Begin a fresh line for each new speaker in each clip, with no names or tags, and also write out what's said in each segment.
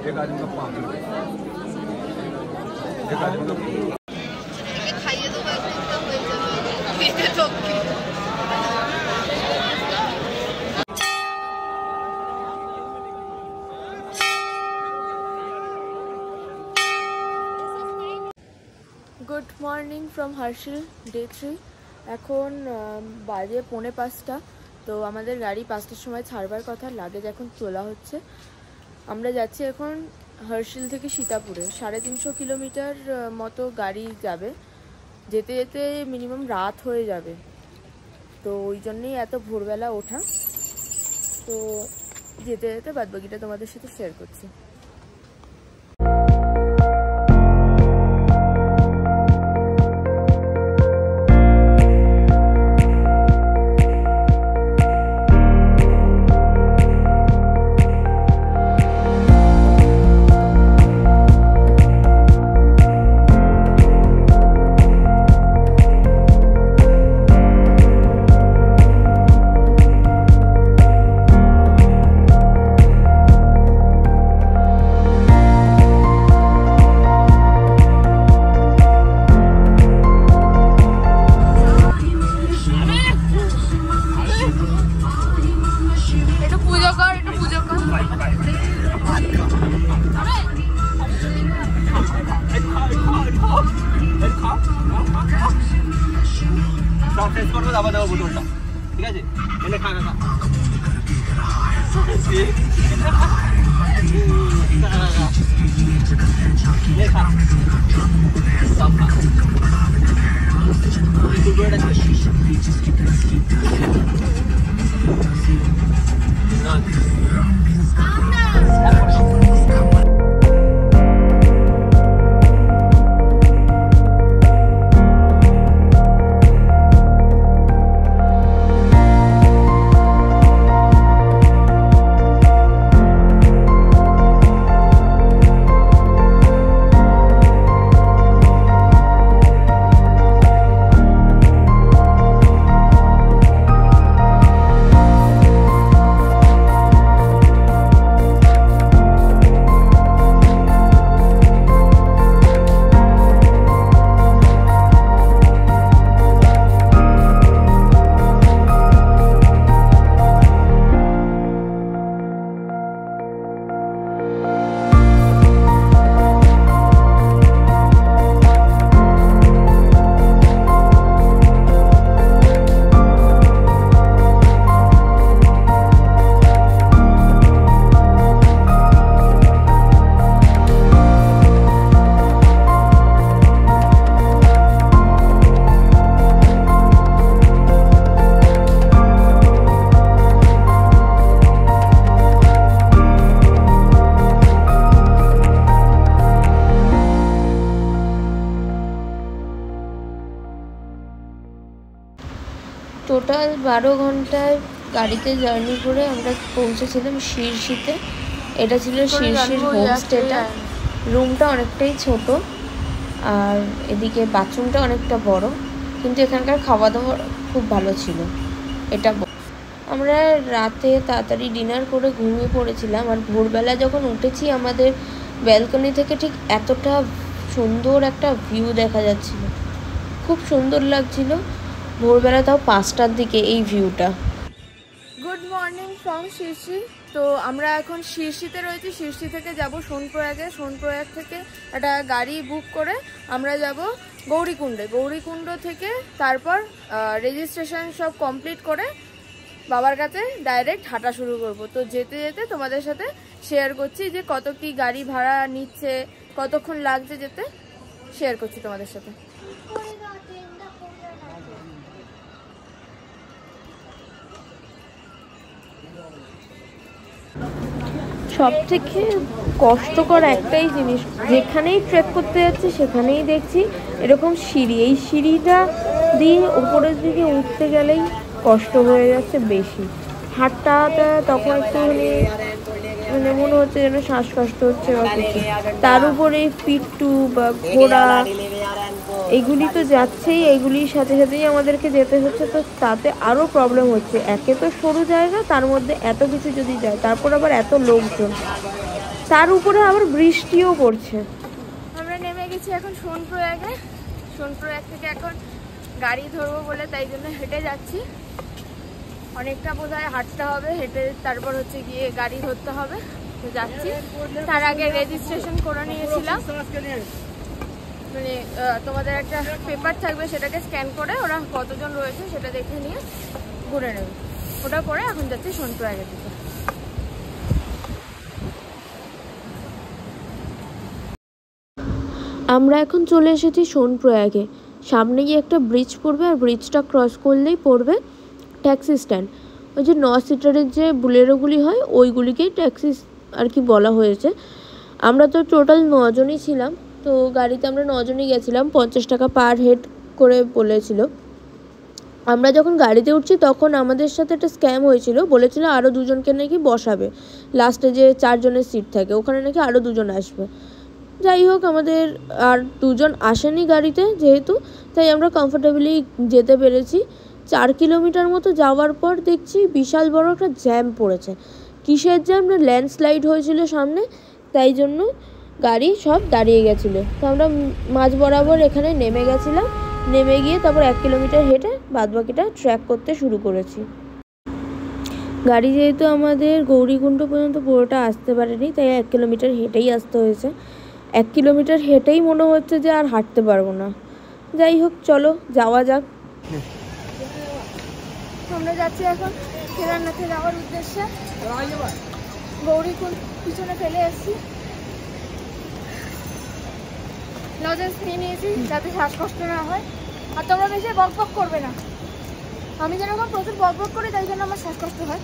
एक आदमी का 5 रुपये, एक आदमी का
खाइए तो तो good morning from Harsil day 3। এখন বাজে 4:45। তো আমাদের গাড়ি 5টার সময় ছাড়বার কথা, লাগেজ এখন তোলা হচ্ছে। আমরা যাচ্ছি এখন হার্শিল থেকে সীতাপুরে। 350 কিলোমিটার মতো গাড়ি যাবে, যেতে যেতে মিনিমাম রাত হয়ে যাবে। তো ওই জন্যই এত ভোরবেলা ওঠা। তো যেতে যেতে বাদবাকিটা তোমাদের সাথে শেয়ার করছি।
ঠিক আছে, এনে খা খা টোটাল 12 ঘন্টায় গাড়িতে জার্নি করে আমরা পৌঁছেছিলাম শিরশিতে। এটা ছিল শিরশির হোমস্টেটা। রুমটা অনেকটাই ছোট আর এদিকে বাথরুমটা অনেকটা বড়, কিন্তু এখানকার খাওয়া দাওয়া খুব ভালো ছিল। এটা আমরা রাতে তাড়াতাড়ি ডিনার করে ঘুমিয়ে পড়েছিলাম। আর ভোরবেলা যখন উঠেছি আমাদের ব্যালকনি থেকে ঠিক এতটা সুন্দর একটা ভিউ দেখা যাচ্ছিল, খুব সুন্দর লাগছিল। ভোরবেলা তাও 5টার দিকে এই ভিউটা। Good morning from Sirsi. তো আমরা এখন শিরশিতে রয়েছি। শিরশি থেকে যাব সোনপ্রয়াগে। সোনপ্রয়াগ থেকে একটা গাড়ি বুক করে আমরা যাব গৌরীকুণ্ডে। গৌরীকুণ্ড থেকে তারপর রেজিস্ট্রেশন সব কমপ্লিট করে বাবার কাছে ডাইরেক্ট হাঁটা শুরু করব। তো যেতে যেতে তোমাদের সাথে শেয়ার করছি যে কত কি গাড়ি ভাড়া নিচ্ছে, কতক্ষণ লাগছে যেতে, শেয়ার করছি তোমাদের সাথে। সব থেকে কষ্টকর একটাই জিনিস, যেখানেই ট্রেক করতে যাচ্ছি সেখানেই দেখছি এরকম সিঁড়ি। এই সিঁড়িটা দিয়ে উপরের দিকে উঠতে গেলেই কষ্ট হয়ে যাচ্ছে বেশি। হাঁটাটা তখন একটু মানে মনে হচ্ছে যেন শ্বাসকষ্ট হচ্ছে বা কিছু। তার উপরে পিট্টু বা ঘোড়া এগুলি তো যাচ্ছেই, এগুলির সাথে সাথেই আমাদেরকে যেতে হচ্ছে। তো তাতে আরও প্রবলেম হচ্ছে। একে তো সরু জায়গা, তার মধ্যে এত কিছু যদি যায়, তারপর আবার এত লোকজন, তার উপরে আবার বৃষ্টিও পড়ছে।
আমরা নেমে গেছি এখন সোনপ্রয়াগে। সোনপ্রয়াগ থেকে এখন গাড়ি ধরবো বলে তাই জন্য হেঁটে যাচ্ছি। অনেকটা বোধহয় হাঁটতে হবে, হেঁটে তারপর হচ্ছে গিয়ে গাড়ি ধরতে হবে। তো যাচ্ছি। তার আগে রেজিস্ট্রেশন করে নিয়েছিলাম, মানে তোমাদের একটা পেপার থাকবে, সেটাকে স্ক্যান করে ওরা কতজন রয়েছে সেটা দেখে নিয়ে ঘুরে নেবে। ওটা করে এখন যাচ্ছি সোনপ্রয়াগের দিকে।
আমরা এখন চলে এসেছি সোনপ্রয়াগে। সামনে গিয়ে একটা ব্রিজ পড়বে, আর ব্রিজটা ক্রস করলেই পড়বে ট্যাক্সি স্ট্যান্ড। ওই যে 9 সিটারের যে বুলেরোগুলি হয় ওইগুলিকেই ট্যাক্সি আর কি বলা হয়েছে। আমরা তো টোটাল 9 জনই ছিলাম, তো গাড়িতে আমরা 9 জনই গেছিলাম। 50 টাকা পার হেড করে বলেছিল। আমরা যখন গাড়িতে উঠছি তখন আমাদের সাথে একটা স্ক্যাম হয়েছিল, বলেছিল আরও 2 জনকে নাকি বসাবে, লাস্টে যে 4 জনের সিট থাকে ওখানে নাকি আরও 2 জন আসবে। যাই হোক, আমাদের আর 2 জন আসেনি গাড়িতে যেহেতু, তাই আমরা কমফোর্টেবলি যেতে পেরেছি। 4 কিলোমিটার মতো যাওয়ার পর দেখছি বিশাল বড় একটা জ্যাম পড়েছে। কিসের জ্যাম না, ল্যান্ডস্লাইড হয়েছিল সামনে, তাই জন্য গাড়ি সব দাঁড়িয়ে গেছিলো। তো আমরা মাঝ বরাবর এখানে নেমে গেছিলাম। নেমে গিয়ে তারপর 1 কিলোমিটার হেঁটে বাদবাকিটা ট্র্যাক করতে শুরু করেছি। গাড়ি যেহেতু আমাদের গৌরীকুণ্ড পর্যন্ত পুরোটা আসতে পারেনি, তাই 1 কিলোমিটার হেঁটেই আসতে হয়েছে। 1 কিলোমিটার হেঁটেই মনে হচ্ছে যে আর হাঁটতে পারবো না। যাই হোক, চলো যাওয়া যাক।
আমরা যাচ্ছি এখন কেদারনাথে যাওয়ার উদ্দেশ্যে। গৌরীকুণ্ড পিছনে ফেলে এসেছি, লজেন্স নিয়ে নিয়েছি যাতে শ্বাসকষ্ট না হয়। আর তোমরা বেশি বকবক করবে না। আমি যেরকম প্রচুর বকবক করি তাই জন্য আমার শ্বাসকষ্ট হয়।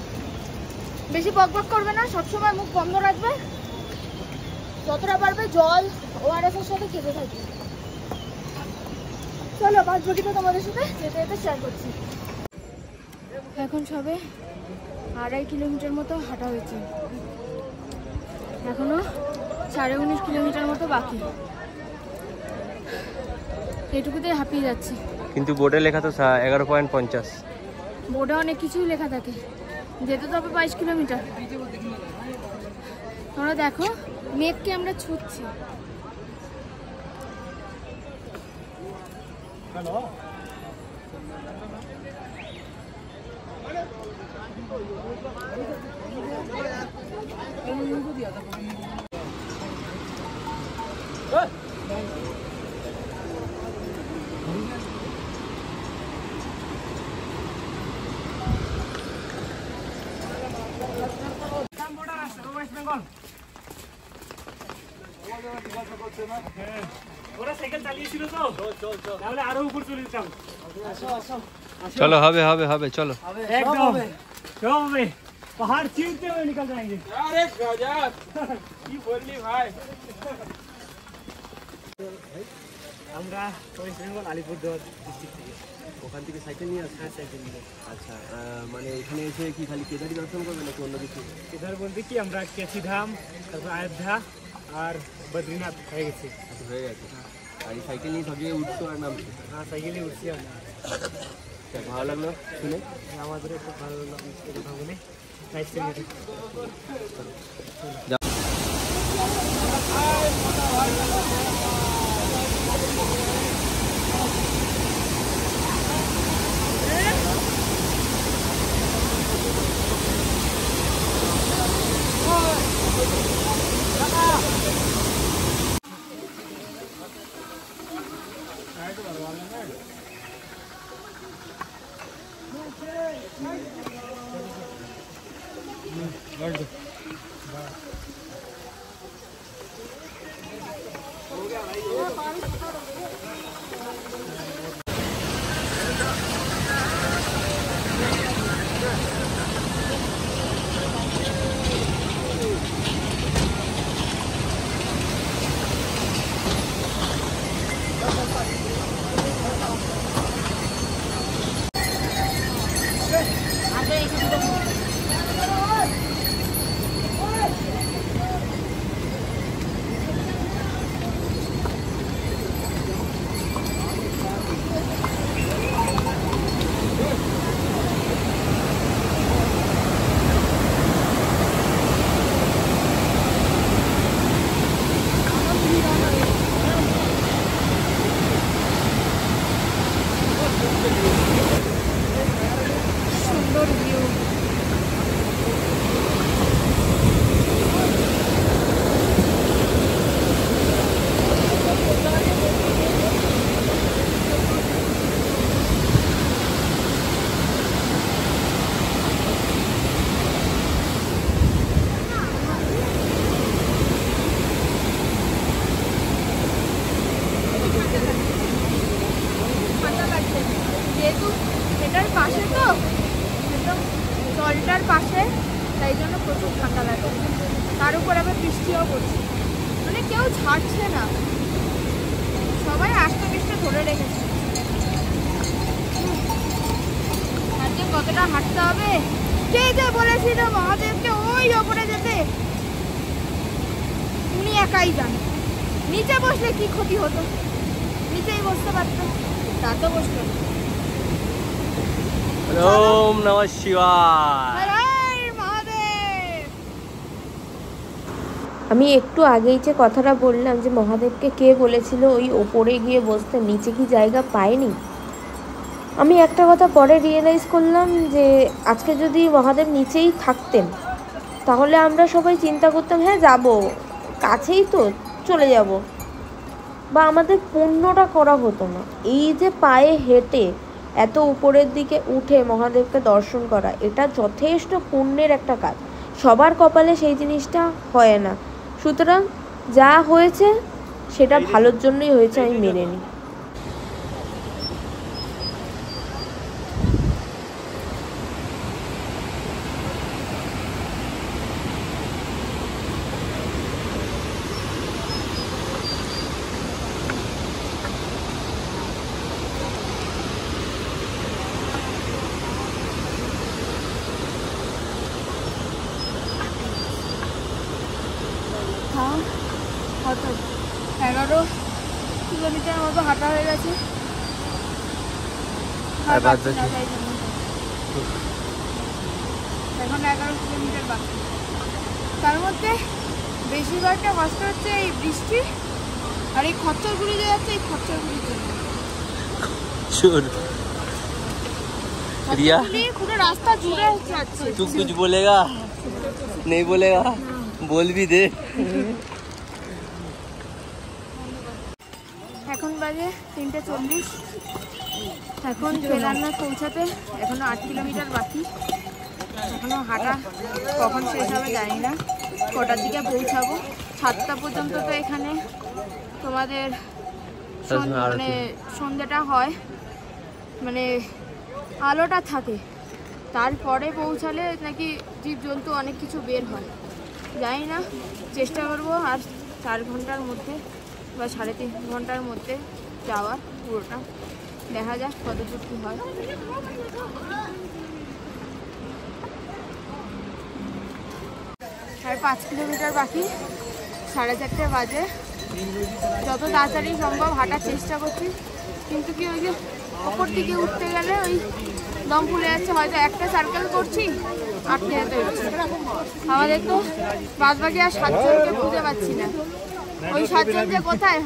বেশি বকবক করবে না, সবসময় মুখ বন্ধ রাখবে, যতটা পারবে জল ORS এর সাথে খেতে থাকবে। চলো বাদবাকিটা তোমাদের সাথে যেতে যেতে শেয়ার করছি। এখন সবে 2.5 কিলোমিটার মতো হাঁটা হয়েছে, এখনো 19.5 কিলোমিটার মতো বাকি। এইটুকুতেই হাঁপিয়ে যাচ্ছি।
কিন্তু বোর্ডে লেখা তো 11.50।
বোর্ডে অনেক কিছুই লেখা থাকে, যেতে তো হবে 22 কিলোমিটার। তোমরা দেখো মেঘকে আমরা ছুটছি।
चलो हवे हवे हवे चलो
एकदम पहाड़ चीरते हुए निकल जाएंगे। अरे गजब की बोलली भाई। আমরা ওয়েস্ট বেঙ্গল আলিপুরদুয়ার ডিস্ট্রিক্ট থেকে।
ওখান থেকে সাইকেল নিয়ে আসছে?
হ্যাঁ, সাইকেল নিয়ে।
আচ্ছা, মানে এখানে এসে কি খালি কেদারই দর্শন করবে নাকি অন্য কিছু?
কেদার বলতে কি আমরা কেসিধাম, তারপর অযোধ্যা আর বদ্রীনাথ হয়ে গেছি।
আচ্ছা, হয়ে গেছে। আর এই সাইকেল নিয়ে সব জায়গায় উঠছো আর নামছো?
হ্যাঁ, সাইকেলে উঠছি আমরা।
ভালো লাগলো শুনে?
আমাদেরও খুব ভালো লাগলো কথা বলে। Nice to meet you.
উপর আবার বৃষ্টিও পড়ছে, মানে কেউ ছাড়ছে না, সবাই আস্তে পিষ্টে ধরে রেখেছে। আজকে কতটা হাঁটতে হবে, কে যে বলেছিল মহাদেবকে ওই ওপরে যেতে, উনি একাই যান। নিচে বসলে কি ক্ষতি হতো, নিচেই বসতে পারত, তা তো বসলো না।
ওম নমঃ শিবায়।
আমি একটু আগেই যে কথাটা বললাম যে মহাদেবকে কে বলেছিল ওই ওপরে গিয়ে বসতে, নিচে কি জায়গা পায়নি, আমি একটা কথা পরে রিয়েলাইজ করলাম যে আজকে যদি মহাদেব নিচেই থাকতেন তাহলে আমরা সবাই চিন্তা করতাম হ্যাঁ যাব, কাছেই তো চলে যাব, বা আমাদের পুণ্যটা করা হতো না। এই যে পায়ে হেঁটে এত উপরের দিকে উঠে মহাদেবকে দর্শন করা, এটা যথেষ্ট পুণ্যের একটা কাজ, সবার কপালে সেই জিনিসটা হয় না। সুতরাং যা হয়েছে সেটা ভালোর জন্যই হয়েছে, আমি মেনে নিই।
কত 11 কিলোমিটার মতো হাঁটা হয়ে গেছে, এখন 11 কিলোমিটার বাকি। তার মধ্যে বেশিরভাগটা কষ্ট হচ্ছে এই বৃষ্টি আর এই খচ্চরগুলি যে যাচ্ছে, এই খচ্চরগুলির জন্য।
रिया
পুরো রাস্তা জুড়ে যাচ্ছে।
तू कुछ बोलेगा? नहीं बोलेगा? बोल भी दे।
এখন বাজে 3:40, এখন কেদারনাথ পৌঁছাতে এখনো 8 কিলোমিটার বাকি। এখনো হাঁটা কখন শেষ হবে জানি না, কটার দিকে পৌঁছাবো। 7টা পর্যন্ত তো এখানে তোমাদের মানে সন্ধ্যাটা হয়, মানে আলোটা থাকে, তারপরে পৌঁছালে নাকি জীবজন্তু অনেক কিছু বের হয়, জানি না। চেষ্টা করবো আর 4 ঘন্টার মধ্যে বা 3.5 ঘন্টার মধ্যে যাওয়ার, পুরোটা দেখা যাক কতদূর কী হয়। আর 5 কিলোমিটার বাকি, 4:30 বাজে। যত তাড়াতাড়ি সম্ভব হাঁটার চেষ্টা করছি, কিন্তু কি ওই যে ওপর দিকে উঠতে গেলে ওই দম ফুলে যাচ্ছে। হয়তো একটা সার্কেল করছি, আটকে যেতে হচ্ছে। আমাদের তো বাদ বাকি আর 7 জনকে বুঝতে পারছি না, ওই 7 জন যে কোথায়,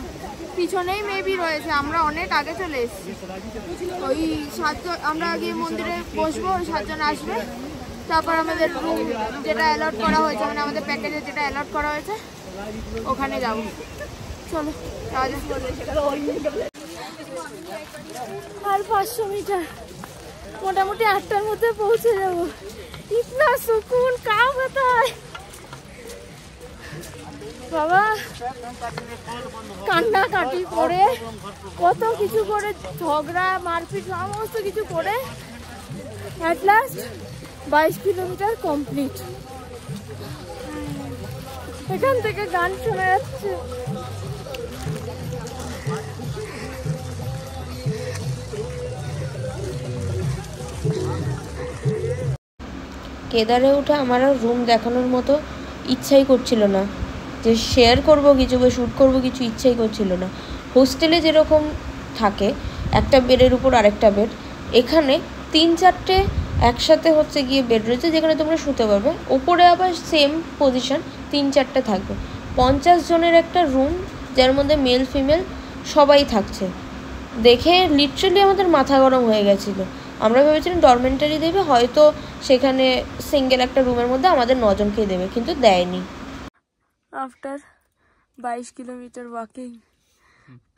পিছনেই মেবি রয়েছে, আমরা অনেক আগে চলে এসেছি। ওই 7 জন আমরা গিয়ে মন্দিরে বসবো, ওই 7 জন আসবে, তারপর আমাদের রুম যেটা অ্যালট করা হয়েছে, মানে আমাদের প্যাকেজে যেটা অ্যালট করা হয়েছে ওখানে যাবো। চলো আর 500 মিটার, মোটামুটি 8টার মধ্যে পৌঁছে যাবো। ইতনা সুকুন কাম হতা है বাবা, কান্নাকাটি করে কত কিছু করে, ঝগড়া মারপিট সমস্ত কিছু করে অ্যাট লাস্ট 22 কিলোমিটার কমপ্লিট। এখান থেকে গান শোনা যাচ্ছে।
কেদারে উঠে আমার আর রুম দেখানোর মতো ইচ্ছাই করছিল না, যে শেয়ার করব কিছু বা শ্যুট করব কিছু, ইচ্ছাই করছিল না। হোস্টেলে যেরকম থাকে একটা বেডের উপর আরেকটা বেড, এখানে 3-4টে একসাথে হচ্ছে গিয়ে বেড রয়েছে যেখানে তোমরা শুতে পারবে, ওপরে আবার সেম পজিশন 3-4টে থাকবে। 50 জনের একটা রুম, যার মধ্যে মেল ফিমেল সবাই থাকছে। দেখে লিটারালি আমাদের মাথা গরম হয়ে গেছিলো। আমরা ভেবেছিলাম ডরমেন্টারি দেবে, হয়তো সেখানে সিঙ্গেল একটা রুমের মধ্যে আমাদের 9 জনকেই দেবে, কিন্তু দেয়নি।
আফটার 22 কিলোমিটার ওয়াকিং,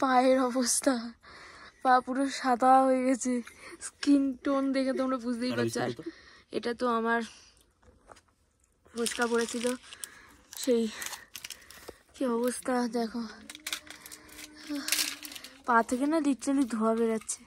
পায়ের অবস্থা, পা পুরো সাদা হয়ে গেছে, স্কিন টোন দেখে তোমরা বুঝতেই পারছো। আর এটা তো আমার ফুচকা পড়েছিল, সেই কি অবস্থা দেখো, পা থেকে না লিটারালি ধোয়া বেরাচ্ছে।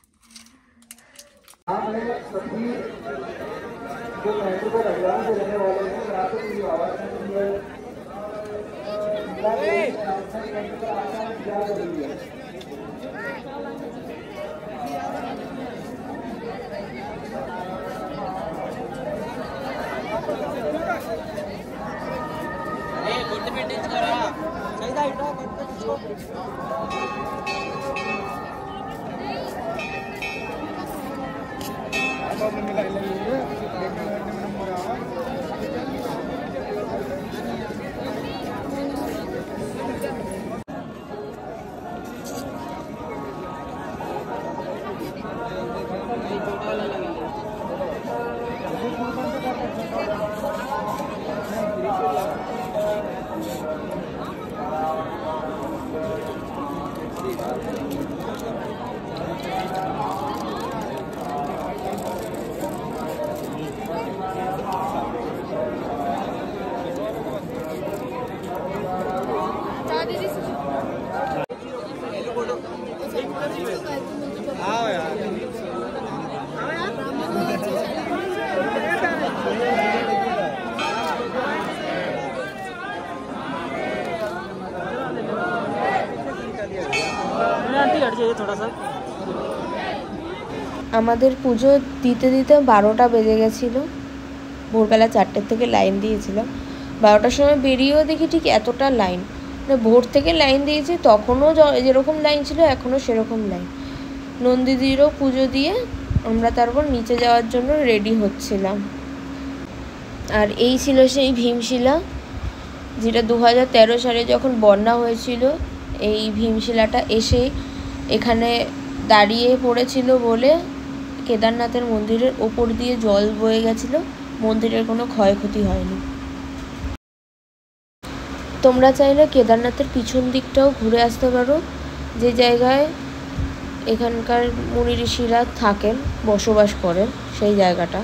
আমাদের পুজো দিতে দিতে 12টা বেজে গেছিলো। ভোরবেলা 4টের থেকে লাইন দিয়েছিলাম। 12টার সময় বেরিয়েও দেখি ঠিক এতটা লাইন, মানে ভোর থেকে লাইন দিয়েছি তখনও যেরকম লাইন ছিল এখনও সেরকম লাইন। নন্দিদিরও পুজো দিয়ে আমরা তারপর নিচে যাওয়ার জন্য রেডি হচ্ছিলাম। আর এই ছিল সেই ভীমশিলা, যেটা 2013 সালে যখন বন্যা হয়েছিল এই ভীমশিলাটা এসে এখানে দাঁড়িয়ে পড়েছিল বলে কেদারনাথের মন্দিরের ওপর দিয়ে জল বয়ে গেছিলো, মন্দিরের কোনো ক্ষয়ক্ষতি হয়নি। তোমরা চাইলে কেদারনাথের পিছন দিকটাও ঘুরে আসতে পারো, যে জায়গায় এখানকার মুনি ঋষিরা থাকেন, বসবাস করেন, সেই জায়গাটা।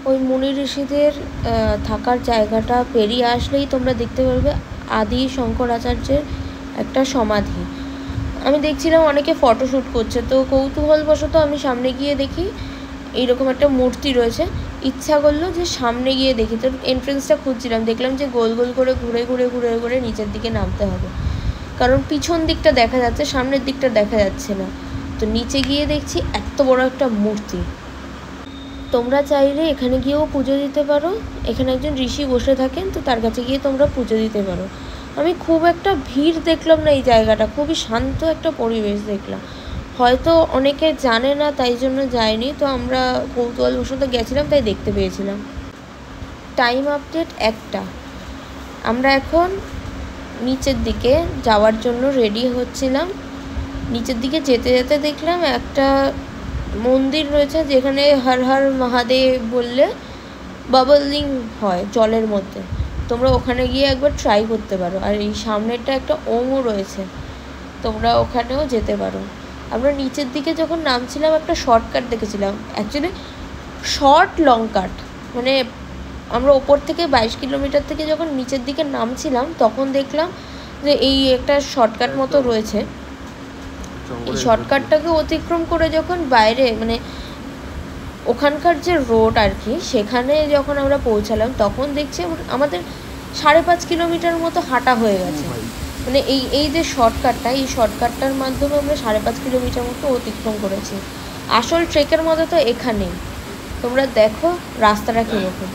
ওই মুনি ঋষিদের থাকার জায়গাটা পেরিয়ে আসলেই তোমরা দেখতে পারবে আদি শঙ্করাচার্যের একটা সমাধি। আমি দেখছিলাম অনেকে ফটোশ্যুট করছে, তো কৌতূহলবশত আমি সামনে গিয়ে দেখি এইরকম একটা মূর্তি রয়েছে। ইচ্ছা করলো যে সামনে গিয়ে দেখি, তো এন্ট্রেন্সটা খুঁজছিলাম, দেখলাম যে গোল গোল করে ঘুরে ঘুরে ঘুরে ঘুরে নিচের দিকে নামতে হবে, কারণ পিছন দিকটা দেখা যাচ্ছে, সামনের দিকটা দেখা যাচ্ছে না। তো নিচে গিয়ে দেখছি এত বড় একটা মূর্তি। তোমরা চাইলে এখানে গিয়েও পুজো দিতে পারো, এখানে একজন ঋষি বসে থাকেন, তো তার কাছে গিয়ে তোমরা পুজো দিতে পারো। আমি খুব একটা ভিড় দেখলাম না এই জায়গাটা, খুবই শান্ত একটা পরিবেশ দেখলাম। হয়তো অনেকে জানে না তাই জন্য যায়নি, তো আমরা কৌতূহলবশত গেছিলাম তাই দেখতে পেয়েছিলাম। টাইম আপডেট 1টা। আমরা এখন নিচের দিকে যাওয়ার জন্য রেডি হচ্ছিলাম। নিচের দিকে যেতে যেতে দেখলাম একটা মন্দির রয়েছে যেখানে হর হর মহাদেব বললে বাবলিং হয় জলের মধ্যে। তোমরা ওখানে গিয়ে একবার ট্রাই করতে পারো। আর এই সামনেরটা একটা ওমও রয়েছে, তোমরা ওখানেও যেতে পারো। আমরা নিচের দিকে যখন নামছিলাম একটা শর্টকাট দেখেছিলাম, অ্যাকচুয়ালি শর্ট লং কাট, মানে আমরা ওপর থেকে 22 কিলোমিটার থেকে যখন নিচের দিকে নামছিলাম তখন দেখলাম যে এই একটা শর্টকাট মতো রয়েছে। এই শর্টকাটটাকে অতিক্রম করে যখন বাইরে, মানে ওখানকার যে রোড আর কি, সেখানে যখন আমরা পৌঁছালাম তখন দেখছি আমাদের 5.5 কিলোমিটার মতো হাঁটা হয়ে গেছে। মানে এই যে শর্টকাটটা, এই শর্টকাটটার মাধ্যমে আমরা 5.5 কিলোমিটার মতো অতিক্রম করেছি। আসল ট্রেকের মতো তো এখানেই। তোমরা দেখো রাস্তাটা কীরকম।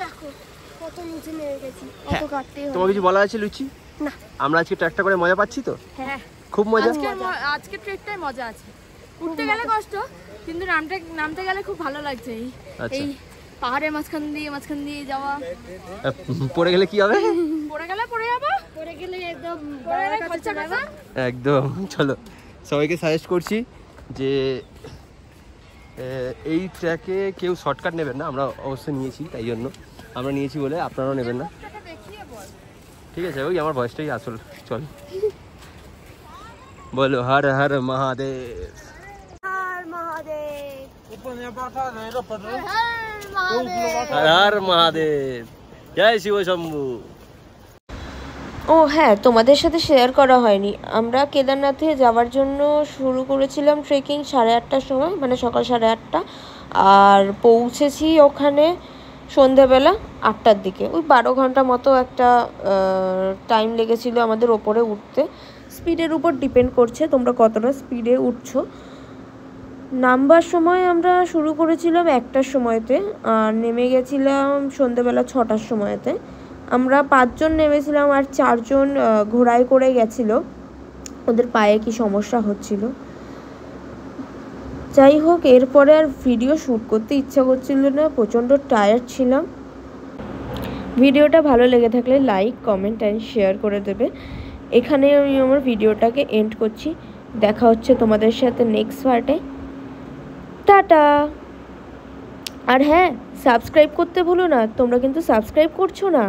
দেখো কত নিচে নেমে গেছি, অত কাটতেই হবে।
তোমার কিছু বলা আছে লুচি?
না।
আমরা আজকে ট্রেকটা করে মজা পাচ্ছি তো?
হ্যাঁ,
খুব মজা।
আজকে ট্রেকটাই মজা আছে। উঠতে গেলে কষ্ট, কিন্তু নামতে গেলে খুব ভালো লাগছে। এই পাহাড়ের মাঝখান দিয়ে যাওয়া।
পড়ে গেলে কি হবে?
পড়ে গেলে পড়ে যাবো,
পরে গেলে একদম
খরচা টাকা।
একদম। চলো সবাইকে সাজেস্ট করছি যে এই ট্র্যাকে কেউ শর্টকাট নেবেন না, আমরা অবশ্যই নিয়েছি, তাই জন্য আমরা নিয়েছি বলে আপনারাও নেবেন না, ঠিক আছে? ওই আমার ভয়েসটাই আসল। চল বলো হর হর মহাদেব। হর হর মহাদেব, জয় শিব শম্ভু।
ও হ্যাঁ, তোমাদের সাথে শেয়ার করা হয়নি, আমরা কেদারনাথে যাওয়ার জন্য শুরু করেছিলাম ট্রেকিং 8:30টার সময়, মানে সকাল 8:30, আর পৌঁছেছি ওখানে সন্ধেবেলা 8টার দিকে। ওই 12 ঘন্টা মতো একটা টাইম লেগেছিলো আমাদের ওপরে উঠতে। স্পিডের উপর ডিপেন্ড করছে তোমরা কতটা স্পিডে উঠছো। নামবার সময় আমরা শুরু করেছিলাম 1টার সময়তে, আর নেমে গেছিলাম সন্ধেবেলা 6টার সময়তে। আমরা 5 জন নেমেছিলাম, আর 4 জন ঘোড়ায় করে গেছিলো, ওদের পায়ে কি সমস্যা হচ্ছিল। যাই হোক, এরপরে আর ভিডিও শ্যুট করতে ইচ্ছা করছিল না, প্রচণ্ড টায়ার্ড ছিলাম। ভিডিওটা ভালো লেগে থাকলে লাইক, কমেন্ট অ্যান্ড শেয়ার করে দেবে। এখানে আমি আমার ভিডিওটাকে এন্ড করছি। দেখা হচ্ছে তোমাদের সাথে নেক্সট পার্টে। টাটা। আর হ্যাঁ, সাবস্ক্রাইব করতে ভুলো না, তোমরা কিন্তু সাবস্ক্রাইব করছো না।